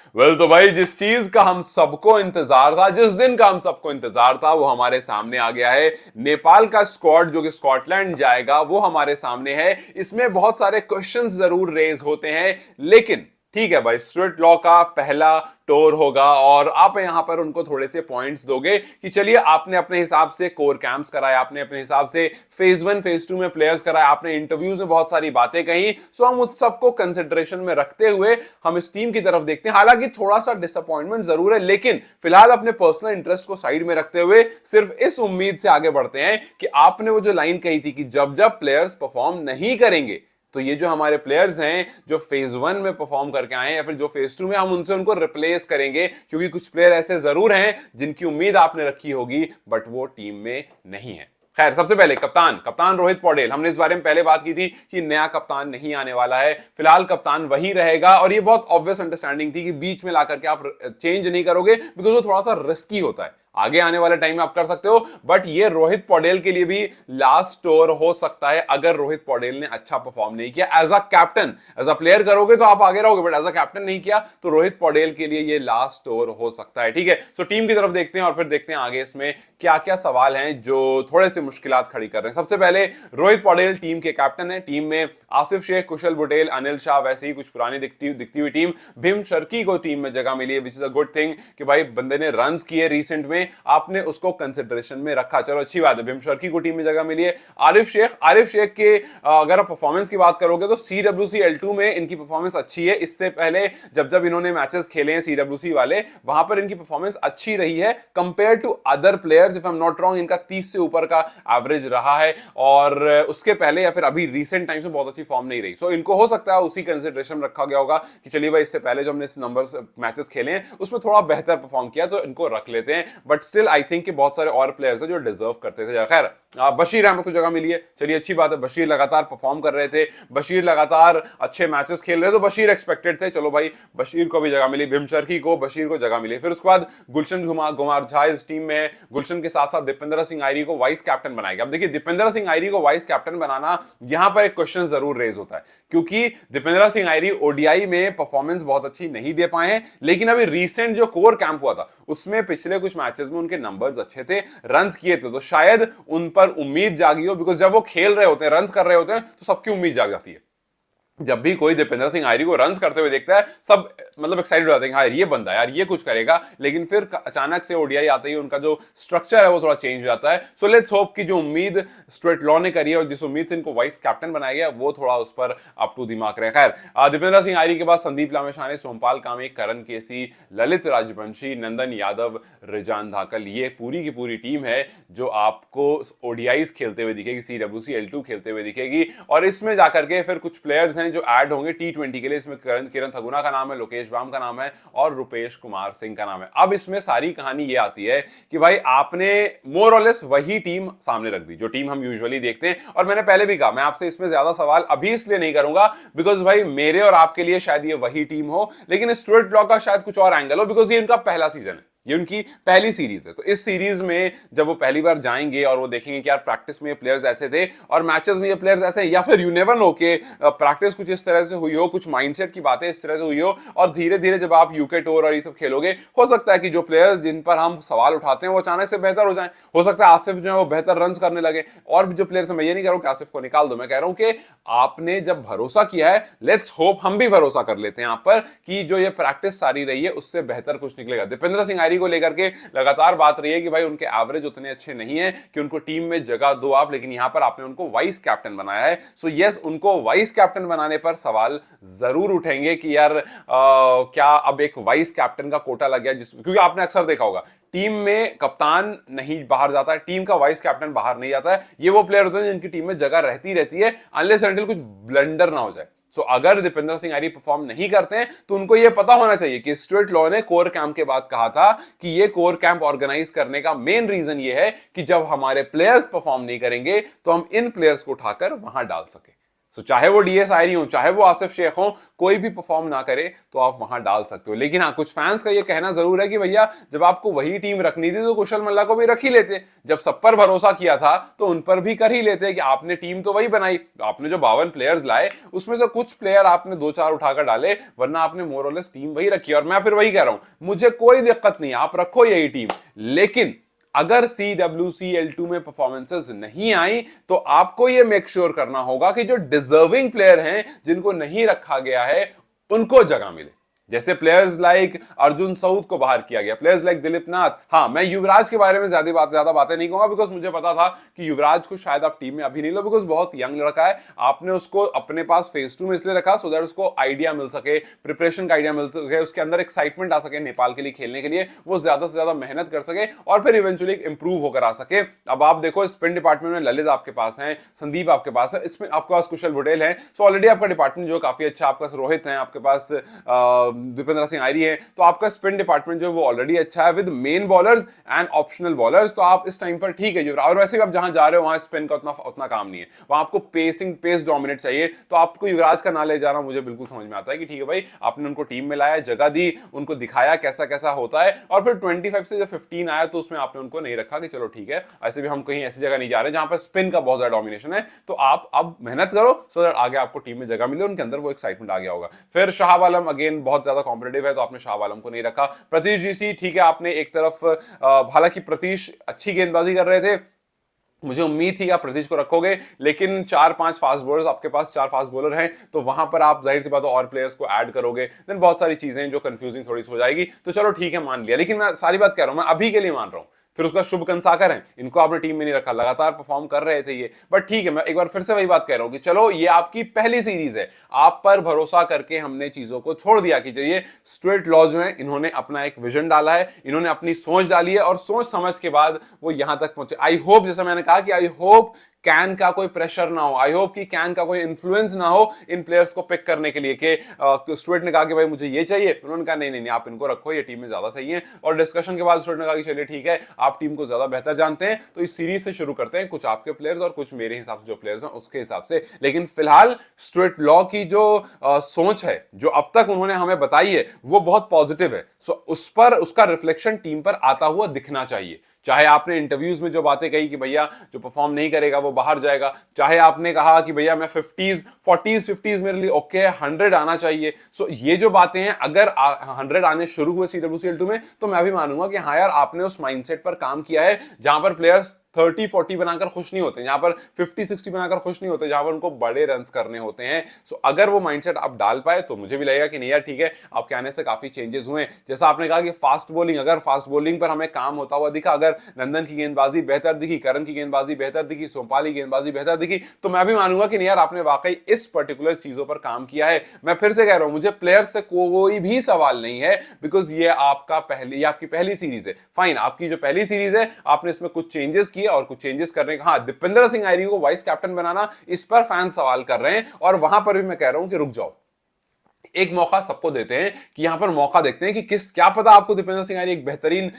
तो भाई जिस चीज का हम सबको इंतजार था, जिस दिन का हम सबको इंतजार था, वो हमारे सामने आ गया है। नेपाल का स्क्वाड जो कि स्कॉटलैंड जाएगा वो हमारे सामने है। इसमें बहुत सारे क्वेश्चंस जरूर रेज होते हैं, लेकिन ठीक है भाई, स्टुअर्ट लॉ का पहला टूर होगा और आप यहां पर उनको थोड़े से पॉइंट्स दोगे कि चलिए आपने अपने हिसाब से कोर कैंप्स कराए, आपने अपने हिसाब से फेज 1 फेज 2 में प्लेयर्स कराए, आपने इंटरव्यूज में बहुत सारी बातें कही। सो हम उस सबको कंसिडरेशन में रखते हुए हम इस टीम की तरफ देखते हैं। हालांकि थोड़ा सा डिसअपॉइंटमेंट जरूर है, लेकिन फिलहाल अपने पर्सनल इंटरेस्ट को साइड में रखते हुए सिर्फ इस उम्मीद से आगे बढ़ते हैं कि आपने वो जो लाइन कही थी कि जब जब प्लेयर्स परफॉर्म नहीं करेंगे तो ये जो हमारे प्लेयर्स हैं जो फेज 1 में परफॉर्म करके आए हैं या फिर जो फेज 2 में, हम उनसे उनको रिप्लेस करेंगे, क्योंकि कुछ प्लेयर ऐसे जरूर हैं जिनकी उम्मीद आपने रखी होगी बट वो टीम में नहीं है। खैर, सबसे पहले कप्तान रोहित पौडेल, हमने इस बारे में पहले बात की थी कि नया कप्तान नहीं आने वाला है। फिलहाल कप्तान वही रहेगा और ये बहुत ऑब्वियस अंडरस्टैंडिंग थी कि बीच में ला करके आप चेंज नहीं करोगे, बिकॉज वो थोड़ा सा रिस्की होता है। आगे आने वाले टाइम में आप कर सकते हो, बट ये रोहित पौडेल के लिए भी लास्ट टूर हो सकता है अगर रोहित पौडेल ने अच्छा परफॉर्म नहीं किया। As a captain, as a player करोगे तो आप आगे रहोगे, बट एज अ कैप्टन नहीं किया तो रोहित पौडेल के लिए ये लास्ट टूर हो सकता है। ठीक है, सो टीम की तरफ देखते हैं और फिर देखते हैं आगे इसमें क्या क्या सवाल हैं जो थोड़े से मुश्किलात खड़ी कर रहे हैं। सबसे पहले, रोहित पौडेल टीम के कैप्टन है। टीम में आसिफ शेख, कुशल बुटेल, अनिल शाह, वैसे ही कुछ पुरानी दिखती हुई टीम। भीम शर्की को टीम में जगह मिली है, which is a good thing कि भाई बंदे ने रन्स किए रिसेंट में, आपने उसको कंसिडरेशन में रखा, चलो अच्छी बात है। भीम शर्की को टीम में जगह मिली है। आरिफ शेख के अगर आप परफॉर्मेंस की बात करोगे तो CWC L2 में इनकी परफॉर्मेंस अच्छी है। इससे पहले जब जब इन्होंने मैचेस खेले हैं CWC वाले, वहां पर इनकी परफॉर्मेंस अच्छी रही है compare to other players. If I am not wrong, इनका 30 से ऊपर का एवरेज रहा है और उसके पहले या फिर अभी रिसेंट टाइम से बहुत अच्छी फॉर्म नहीं रही। सो इनको हो सकता है उसी कंसिडरेशन रखा गया होगा कि चलिए भाई इससे पहले जो हमने नंबर्स मैचेस खेले हैं उसमें थोड़ा बेहतर परफॉर्म किया तो इनको रख लेते हैं। बट स्टिल आई थिंक कि बहुत सारे और प्लेयर्स हैं जो डिजर्व करते थे। खैर, बशीर अहमद को जगह मिली है, चलिए अच्छी बात है। बशीर लगातार परफॉर्म कर रहे थे, बशीर लगातार अच्छे मैचेस खेल रहे थे, तो बशीर एक्सपेक्टेड थे, चलो भाई बशीर को भी जगह मिली। भीमचरकी को, बशीर को जगह मिली। फिर उसके बाद गुलशन कुमार झा इस टीम में है। गुलशन के साथ साथ दीपेंद्र सिंह आयरी को वाइस कैप्टन बनाया गया। अब देखिए, दीपेंद्र सिंह आयरी को वाइस कैप्टन बनाना, यहां पर एक क्वेश्चन जरूर रेज होता है, क्योंकि दीपेंद्र सिंह आयरी ओडीआई में परफॉर्मेंस बहुत अच्छी नहीं दे पाए हैं, लेकिन अभी रिसेंट जो कोर कैंप हुआ था उसमें पिछले कुछ मैचेस में उनके नंबर्स अच्छे थे, रन किए थे, तो शायद उन पर उम्मीद जागी हो। बिकॉज जब वो खेल रहे होते हैं, रन कर रहे होते हैं, तो सबकी उम्मीद जाग जाती है। जब भी कोई दीपेंद्र सिंह आयरी को रन्स करते हुए देखता है, सब मतलब एक्साइटेड हो जाते हैं, हाँ ये बंदा यार ये कुछ करेगा। लेकिन फिर अचानक से ओडीआई आते ही उनका जो स्ट्रक्चर है वो थोड़ा चेंज हो जाता है। सो लेट्स होप कि जो उम्मीद स्टुअर्ट लॉ ने करी है और जिस उम्मीद से इनको वाइस कैप्टन बनाया गया वो थोड़ा उस पर अप टू द मार्क रहे। खैर, दीपेंद्र सिंह आयरी के बाद संदीप लामेशाने, सोमपाल कामे, करण केसी, ललित राजवंशी, नंदन यादव, रिजान धाकल, ये पूरी की पूरी टीम है जो आपको ओडीआईज खेलते हुए दिखेगी, CWC L2 खेलते हुए दिखेगी। और इसमें जाकर के फिर कुछ प्लेयर्स हैं जो ऐड होंगे T20 के लिए। इसमें किरण थगुना का नाम है, लोकेश बाम का नाम है और रुपेश कुमार सिंह का नाम है। अब इसमें सारी कहानी ये आती है कि भाई आपने मोर और लेस वही टीम सामने रख दी जो टीम हम यूजुअली देखते हैं। और मैंने पहले भी कहा, मैं आपसे इसमें ज्यादा सवाल अभी इसलिए नहीं करूंगा बिकॉज भाई मेरे और आपके लिए शायद ये वही टीम हो, लेकिन स्टुअर्ट लॉ का शायद कुछ और एंगल हो, बिकॉज ये इनका पहला सीजन है, ये उनकी पहली सीरीज है। तो इस सीरीज में जब वो पहली बार जाएंगे और वो देखेंगे कि यार प्रैक्टिस में ये प्लेयर्स ऐसे थे और मैचेस में ये प्लेयर्स ऐसे हैं, या फिर यू नेवर नो के प्रैक्टिस कुछ इस तरह से हुई हो, कुछ माइंडसेट की बातें इस तरह से हुई हो, और धीरे धीरे जब आप यूके टूर और ये सब खेलोगे, हो सकता है कि जो प्लेयर्स जिन पर हम सवाल उठाते हैं वो अचानक से बेहतर हो जाए। हो सकता है आसिफ जो है वो बेहतर रन करने लगे। और भी जो प्लेयर्स, मैं ये नहीं कह रहा हूं कि आसिफ को निकाल दो, मैं कह रहा हूं कि आपने जब भरोसा किया है, लेट्स होप हम भी भरोसा कर लेते हैं आप पर कि जो ये प्रैक्टिस सारी रही है उससे बेहतर कुछ निकलेगा। दीपेंद्र सिंह आयरी को लेकर के लगातार बात रही है कि भाई उनके एवरेज उतने अच्छे नहीं है कि उनको टीम में जगह दो आप, लेकिन यहां पर आपने उनको वाइस कैप्टन बनाया है। सो यस, उनको वाइस कैप्टन बनाने पर सवाल जरूर उठेंगे कि यार क्या अब एक वाइस कैप्टन का कोटा लग गया, क्योंकि आपने अक्सर देखा होगा टीम में कप्तान नहीं बाहर जाता है, टीम का वाइस कैप्टन बाहर नहीं जाता है। ये वो प्लेयर होते हैं जिनकी टीम में जगह रहती है अनलेस अनटिल कुछ ब्लंडर ना हो जाए। सो अगर दीपेंद्र सिंह आयरी परफॉर्म नहीं करते हैं तो उनको यह पता होना चाहिए कि स्टुअर्ट लॉ ने कोर कैंप के बाद कहा था कि ये कोर कैंप ऑर्गेनाइज करने का मेन रीजन ये है कि जब हमारे प्लेयर्स परफॉर्म नहीं करेंगे तो हम इन प्लेयर्स को उठाकर वहां डाल सके। सो चाहे वो डीएस आयरी हो, चाहे वो आसिफ शेख हो, कोई भी परफॉर्म ना करे तो आप वहां डाल सकते हो। लेकिन हाँ, कुछ फैंस का ये कहना जरूर है कि भैया जब आपको वही टीम रखनी थी तो कुशल मल्ला को भी रख ही लेते। जब सब पर भरोसा किया था तो उन पर भी कर ही लेते कि आपने टीम तो वही बनाई, आपने जो 52 प्लेयर्स लाए उसमें से कुछ प्लेयर आपने 2-4 उठाकर डाले, वरना आपने मोरलेस टीम वही रखी। और मैं फिर वही कह रहा हूं, मुझे कोई दिक्कत नहीं, आप रखो यही टीम, लेकिन अगर CWCL2 में परफॉर्मेंसेस नहीं आई तो आपको यह मेक श्योर करना होगा कि जो डिजर्विंग प्लेयर हैं, जिनको नहीं रखा गया है, उनको जगह मिले। जैसे प्लेयर्स लाइक अर्जुन सऊद को बाहर किया गया, प्लेयर्स लाइक दिलीप नाथ। हाँ, मैं युवराज के बारे में ज्यादा बातें नहीं कहूंगा, बिकॉज मुझे पता था कि युवराज को शायद आप टीम में अभी नहीं लो, बिकॉज बहुत यंग लड़का है। आपने उसको अपने पास फेज 2 में इसलिए रखा सो दैट उसको आइडिया मिल सके, प्रिपरेशन का आइडिया मिल सके, उसके अंदर एक्साइटमेंट आ सके नेपाल के लिए खेलने के लिए, वो ज्यादा से ज्यादा मेहनत कर सके और फिर इवेंचुअली इंप्रूव होकर आ सके। अब आप देखो स्पिन डिपार्टमेंट में ललित आपके पास है, संदीप आपके पास है, इसमें आपके पास कुशल पटेल है। सो ऑलरेडी आपका डिपार्टमेंट जो काफी अच्छा, आपका रोहित है, आपके पास दीपेंद्र सिंह आयरी है, तो आपका स्पिन डिपार्टमेंट जो वो ऑलरेडी अच्छा है with main bowlers and optional bowlers. तो आप इस टाइम पर ठीक है और वैसे भी आप जहां जा रहे हो वहां स्पिन का उतना काम नहीं है, वहां आपको पेस डोमिनेट चाहिए। तो आपको युवराज का ना ले जाना मुझे बिल्कुल समझ में आता है कि ठीक है भाई, आपने उनको टीम में लाया, जगह दी, उनको दिखाया कैसा कैसा होता है, और फिर 25 से जब 15 आया तो उसमें आपने उनको नहीं रखा कि चलो ठीक है, ऐसे भी हम कहीं ऐसी जगह नहीं जा रहे जहां पर स्पिन का बहुत ज्यादा डोमिनेशन है, तो आप अब मेहनत करो सो दैट आगे आपको टीम में जगह मिले, उनके अंदर वो एक्साइटमेंट आ गया होगा। फिर शाह आलम अगेन बहुत ज्यादा कॉम्पिटिटिव है, तो आपने शाह आलम को नहीं रखा। प्रतीश जीसी ठीक है, आपने एक तरफ हालांकि प्रतीश अच्छी गेंदबाजी कर रहे थे, मुझे उम्मीद थी आप प्रतीश को रखोगे, लेकिन 4-5 फास्ट बॉलर्स आपके पास, 4 फास्ट बॉलर हैं, तो वहां पर आप जाहिर सी बात है और प्लेयर्स को ऐड करोगे, देन बहुत सारी चीजें जो कंफ्यूजिंग थोड़ी सी हो जाएगी। तो चलो ठीक है, मान लिया, लेकिन मैं सारी बात कह रहा हूं, मैं अभी के लिए मान रहा हूं। फिर उसका शुभ कंसाकर है, इनको आपने टीम में नहीं रखा, लगातार परफॉर्म कर रहे थे ये, बट ठीक है, मैं एक बार फिर से वही बात कह रहा हूं कि चलो ये आपकी पहली सीरीज है, आप पर भरोसा करके हमने चीजों को छोड़ दिया कि ये स्ट्रेट लॉ जो है, इन्होंने अपना एक विजन डाला है, इन्होंने अपनी सोच डाली है, और सोच समझ के बाद वो यहां तक पहुंचे। आई होप, जैसा मैंने कहा कि आई होप कैन का कोई प्रेशर ना हो, आई होप कि कैन का कोई इन्फ्लुएंस ना हो इन प्लेयर्स को पिक करने के लिए कि स्टुअर्ट ने कहा कि भाई मुझे ये चाहिए, उन्होंने कहा नहीं नहीं नहीं, आप इनको रखो, ये टीम में ज्यादा सही है, और डिस्कशन के बाद स्टुअर्ट ने कहा कि चलिए ठीक है, आप टीम को ज्यादा बेहतर जानते हैं, तो इस सीरीज से शुरू करते हैं, कुछ आपके प्लेयर्स और कुछ मेरे हिसाब से जो प्लेयर्स हैं उसके हिसाब से। लेकिन फिलहाल स्टुअर्ट लॉ की जो सोच है, जो अब तक उन्होंने हमें बताई है, वो बहुत पॉजिटिव है। सो उस पर उसका रिफ्लेक्शन टीम पर आता हुआ दिखना चाहिए। चाहे आपने इंटरव्यूज में जो बातें कही कि भैया जो परफॉर्म नहीं करेगा वो बाहर जाएगा, चाहे आपने कहा कि भैया मैं 50s 40s 50s मेरे लिए ओके है, 100 आना चाहिए। सो ये जो बातें हैं, अगर 100 आने शुरू हुए CWCL2 में, तो मैं भी मानूंगा कि हाँ यार, आपने उस माइंडसेट पर काम किया है जहां पर प्लेयर्स 30-40 बनाकर खुश नहीं होते, जहां पर 50-60 बनाकर खुश नहीं होते, जहां पर उनको बड़े रन करने होते हैं। सो अगर वो माइंडसेट आप डाल पाए तो मुझे भी लगेगा कि नहीं यार ठीक है, आपके आने से काफी चेंजेस हुए। जैसा आपने कहा कि फास्ट बॉलिंग, अगर फास्ट बॉलिंग पर हमें काम होता हुआ दिखा, अगर नंदन की गेंदबाजी बेहतर दिखी, करण की गेंदबाजी बेहतर दिखी, सोमपाल की गेंदबाजी बेहतर दिखी, तो मैं भी मानूंगा कि नहीं यार, आपने वाकई इस पर्टिकुलर चीजों पर काम किया है। मैं फिर से कह रहा हूं, मुझे प्लेयर्स से कोई भी सवाल नहीं है, बिकॉज ये आपकी पहली सीरीज है। फाइन, आपकी जो पहली सीरीज है, आपने इसमें कुछ चेंजेस किए और कुछ चेंजेस करने का, हाँ, दीपेंद्र सिंह आयरी को वाइस कैप्टन बनाना, इस पर फैन सवाल कर रहे हैं, और वहां पर भी मैं कह रहा हूं कि रुक जाओ, एक मौका सबको देते हैं, कि यहां पर मौका देखते हैं कि क्या पता आपको दीपेंद्र सिंह आर्य एक बेहतरीन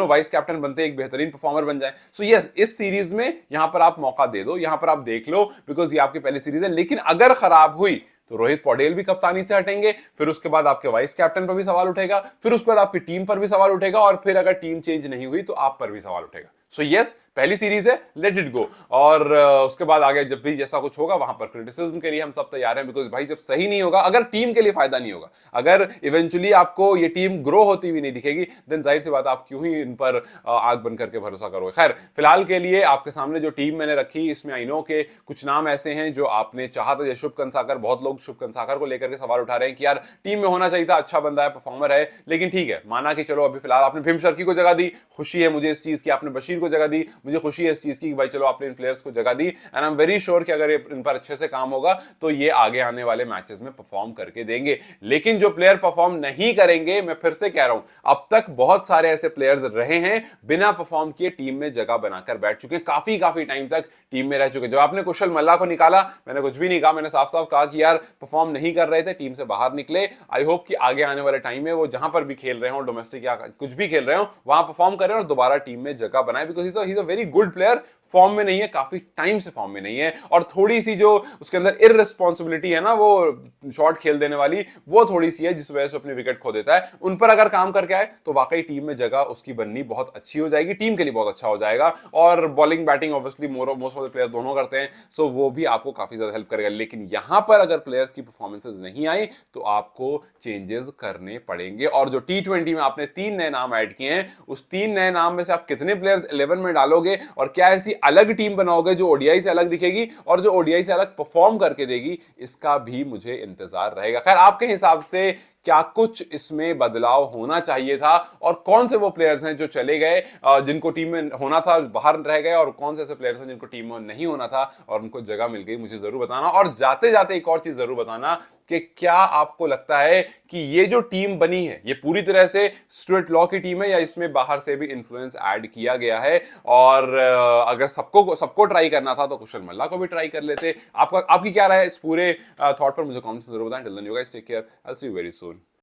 वाइस कैप्टन बनते, एक बेहतरीन परफॉर्मर बन जाए। सो यस, इस सीरीज में यहां पर आप मौका दे दो, यहां पर आप देख लो, बिकॉज ये आपकी पहली सीरीज है। लेकिन अगर खराब हुई तो रोहित पौडेल भी कप्तानी से हटेंगे, फिर उसके बाद आपके वाइस कैप्टन पर भी सवाल उठेगा, फिर उसके बाद आपकी टीम पर भी सवाल उठेगा, और फिर अगर टीम चेंज नहीं हुई तो आप पर भी सवाल उठेगा। सो यस, पहली सीरीज है, लेट इट गो। और उसके बाद आगे जब भी जैसा कुछ होगा, वहां पर क्रिटिसिज्म के लिए हम सब तैयार हैं, बिकॉज भाई जब सही नहीं होगा, अगर टीम के लिए फायदा नहीं होगा, अगर इवेंचुअली आपको ये टीम ग्रो होती हुई नहीं दिखेगी, देन जाहिर सी बात आप क्यों ही इन पर आंख बंद करके भरोसा करोगे। खैर, फिलहाल के लिए आपके सामने जो टीम मैंने रखी, इसमें आई नो के कुछ नाम ऐसे हैं जो आपने चाहा था, जैसे शुभ कंसाकर, बहुत लोग शुभ कंसाकर को लेकर के सवाल उठा रहे हैं कि यार टीम में होना चाहिए था, अच्छा बंदा है, परफॉर्मर है। लेकिन ठीक है, माना कि चलो अभी फिलहाल आपने भीम शर्की को जगह दी, खुशी है मुझे इस चीज की, आपने बशीर को जगह दी, मुझे खुशी है इस चीज की भाई चलो आपने इन प्लेयर्स को जगह दी, and I am very sure कि अगर इन पर अच्छे से काम होगा तो ये आगे आने वाले मैचेस में परफॉर्म करके देंगे। लेकिन जो प्लेयर परफॉर्म नहीं करेंगे, मैं फिर से कह रहा हूं, अब तक बहुत सारे ऐसे प्लेयर्स रहे हैं बिना परफॉर्म किए टीम में जगह बनाकर बैठ चुके, काफी टाइम तक टीम में रह चुके। जब आपने कुशल मल्ला को निकाला, मैंने कुछ भी नहीं कहा, मैंने साफ साफ कहा कि यार परफॉर्म नहीं कर रहे थे, टीम से बाहर निकले। आई होप कि आगे आने वाले टाइम में वो जहां पर भी खेल रहे हो, डोमेस्टिक या कुछ भी खेल रहे हो, वहां परफॉर्म करें और दोबारा टीम में जगह बनाए, because he is a very good player form में नहीं है, काफी टाइम से फॉर्म में नहीं है, और थोड़ी सी जो उसके अंदर इररिस्पॉन्सिबिलिटी है ना, वो शॉट खेल देने वाली, वो थोड़ी सी है जिस वजह से अपनी विकेट खो देता है। उन पर अगर काम करके आए तो वाकई टीम में जगह उसकी बननी बहुत अच्छी हो जाएगी, टीम के लिए बहुत अच्छा हो जाएगा। और bowling batting obviously most of the player दोनों करते हैं, सो वो भी आपको काफी ज्यादा हेल्प करेगा। लेकिन यहां पर अगर प्लेयर्स की परफॉर्मेंसेज नहीं आई तो आपको चेंजेस करने पड़ेंगे। और जो T20 में आपने 3 नए नाम ऐड किए हैं, उस 3 नए नाम में से आप कितने प्लेयर्स 11 में डालोगे, और क्या ऐसी अलग टीम बनाओगे जो ओडीआई से अलग दिखेगी और जो ओडीआई से अलग परफॉर्म करके देगी, इसका भी मुझे इंतजार रहेगा। खैर, आपके हिसाब से क्या कुछ इसमें बदलाव होना चाहिए था, और कौन से वो प्लेयर्स हैं जो चले गए, जिनको टीम में होना था बाहर रह गए, और कौन से ऐसे प्लेयर्स हैं जिनको टीम में नहीं होना था और उनको जगह मिल गई, मुझे जरूर बताना। और जाते जाते एक और चीज जरूर बताना कि क्या आपको लगता है कि ये जो टीम बनी है ये पूरी तरह से स्टुअर्ट लॉ की टीम है, या इसमें बाहर से भी इन्फ्लुएंस ऐड किया गया है? और अगर सबको ट्राई करना था तो कुशल मल्ला को भी ट्राई कर लेते। आपकी क्या राय है इस पूरे थॉट पर, मुझे कमेंट्स में जरूर बताएं। Till then you guys take care, I will see you very soon.